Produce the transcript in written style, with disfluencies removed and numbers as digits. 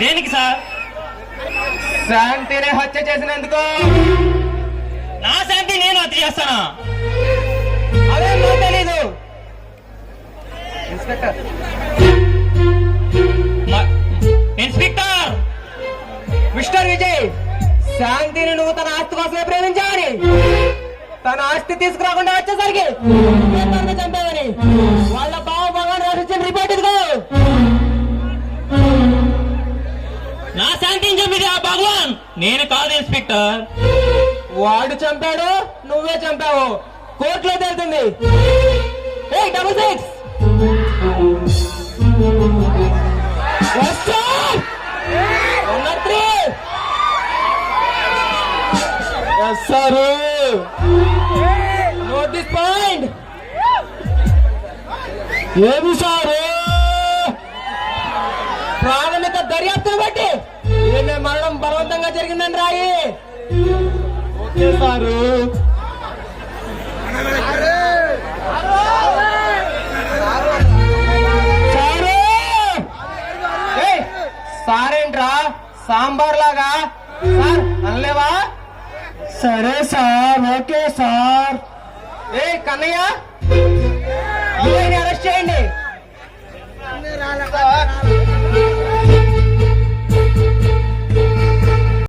దేనికి సార్? శాంతిని హత్య చేసినందుకు. నా శాంతి నేను హత్య చేస్తానా? అదే నాకు తెలీదు. ఇన్స్పెక్టర్ ఇన్స్పెక్టర్ మిస్టర్ విజయ్, శాంతిని నువ్వు తన ఆస్తి కోసమే ప్రేమించావని, తన ఆస్తి తీసుకురాకుండా వచ్చేసరికి చంపావని వాళ్ళ బావ భగవాన్ రాసిచ్చిన రిపోర్ట్ ఇదిగో. నా శాంతిని చంపిది ఆ భగవాన్, నేను కాదు ఇన్స్పెక్టర్. వాడు చంపాడు, నువ్వే చంపావు. కోర్టులో తేలుతుంది. 866 సారు. Note this point. ఏమి సారు? ప్రాథమిక దర్యాప్తును బట్టి ఈమె మరణం బలవంతంగా జరిగిందని రాయి. Okay sir. సారేంట్రా సాంబార్ లాగా? సార్ అనలేవా? సరే సార్, ఓకే సార్. ఏ కన్నయ్య, అరెస్ట్ చేయండి.